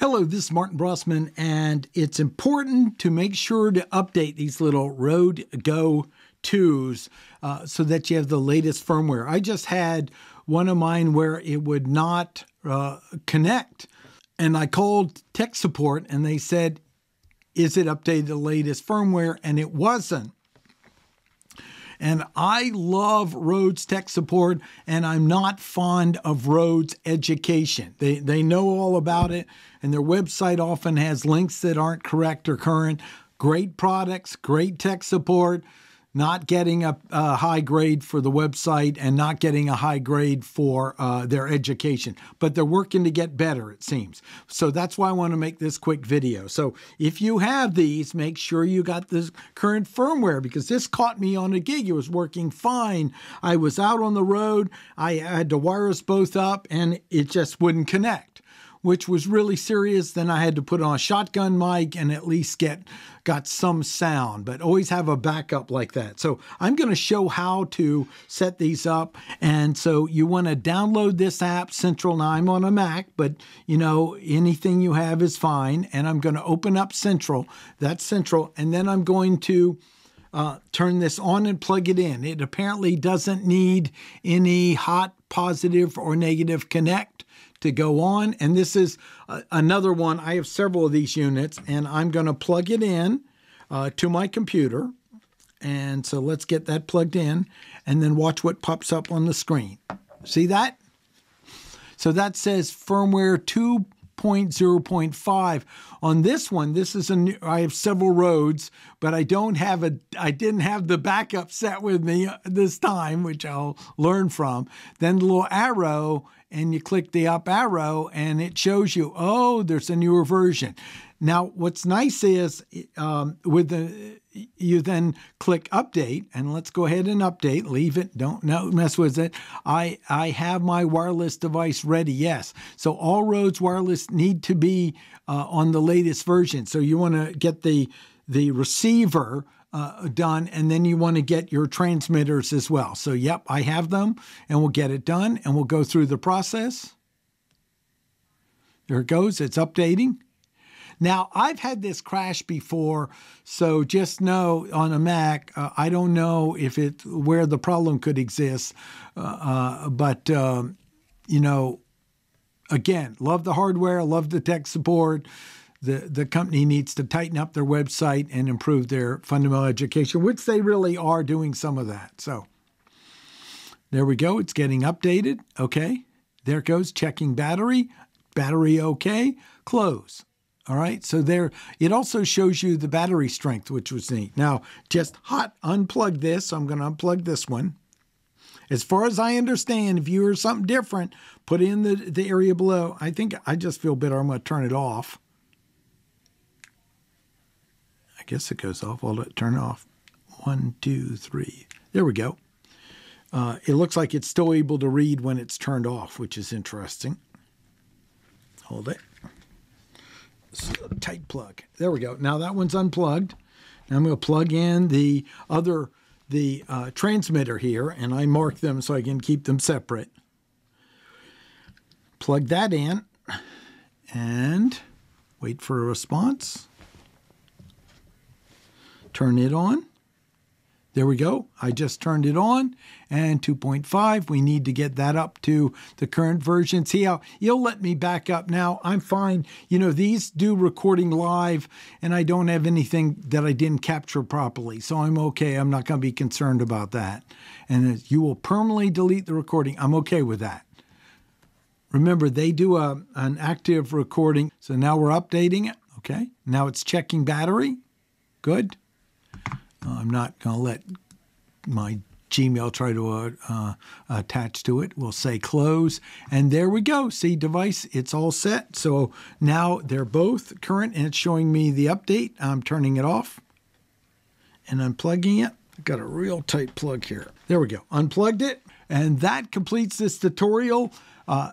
Hello, this is Martin Brossman, and it's important to make sure to update these little Rode Go 2s so that you have the latest firmware. I just had one of mine where it would not connect, and I called tech support, and they said, is it updated the latest firmware? And it wasn't. And I love Rode's tech support, and I'm not fond of Rode's education. They know all about it, and their website often has links that aren't correct or current. Great products, great tech support, not getting a high grade for the website and not getting a high grade for their education. But they're working to get better, it seems. So that's why I want to make this quick video. So if you have these, make sure you got this current firmware, because this caught me on a gig. It was working fine. I was out on the road. I had to wire us both up, and it just wouldn't connect, which was really serious. Then I had to put on a shotgun mic and at least got some sound, but always have a backup like that. So I'm going to show how to set these up. And so you want to download this app, Central. Now I'm on a Mac, but you know, anything you have is fine. And I'm going to open up Central. That's Central. And then I'm going to turn this on and plug it in. It apparently doesn't need any hot, positive, or negative connect to go on. And this is another one. I have several of these units, and I'm going to plug it in to my computer. And so let's get that plugged in, and then watch what pops up on the screen. See that? So that says firmware 2.0.5. On this one, this is I have several Rodes, but I didn't have the backup set with me this time, which I'll learn from. Then the little arrow, and you click the up arrow, and it shows you, oh, there's a newer version. Now, what's nice is you then click update, and let's go ahead and update. Leave it. Don't mess with it. I have my wireless device ready. Yes. So all Rode's wireless need to be on the latest version. So you want to get the receiver done, and then you want to get your transmitters as well. So yep, I have them, and we'll get it done, and we'll go through the process. There it goes. It's updating. Now, I've had this crash before, so just know on a Mac, I don't know if where the problem could exist, but you know, again, love the hardware, love the tech support. The company needs to tighten up their website and improve their fundamental education, which they really are doing some of that. So there we go. It's getting updated. Okay. There it goes. Checking battery. Battery okay. Close. All right. So there, it also shows you the battery strength, which was neat. Now, just hot unplug this. So I'm going to unplug this one. As far as I understand, if you hear something different, put in the area below. I think I just feel better. I'm going to turn it off. I guess it goes off. I'll turn it off. 1, 2, 3. There we go. It looks like it's still able to read when it's turned off, which is interesting. Hold it. This is a tight plug. There we go. Now that one's unplugged. Now I'm going to plug in the transmitter here, and I mark them so I can keep them separate. Plug that in and wait for a response. Turn it on. There we go. I just turned it on. And 2.5, we need to get that up to the current version. See how you'll let me back up now. I'm fine. You know, these do recording live, and I don't have anything that I didn't capture properly. So I'm okay. I'm not going to be concerned about that. And you will permanently delete the recording. I'm okay with that. Remember, they do an active recording. So now we're updating it. Okay. Now it's checking battery. Good. I'm not going to let my Gmail try to attach to it. We'll say close. And there we go. See, device, it's all set. So now they're both current, and it's showing me the update. I'm turning it off and unplugging it. I've got a real tight plug here. There we go. Unplugged it. And that completes this tutorial.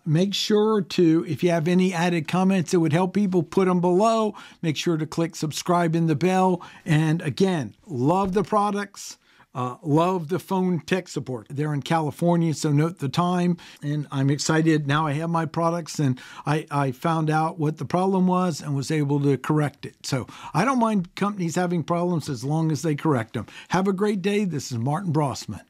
Make sure to, if you have any added comments that would help people, put them below. Make sure to click subscribe and the bell. And again, love the products. love the phone tech support. They're in California, so note the time. And I'm excited. Now I have my products, and I found out what the problem was and was able to correct it. So I don't mind companies having problems as long as they correct them. Have a great day. This is Martin Brossman.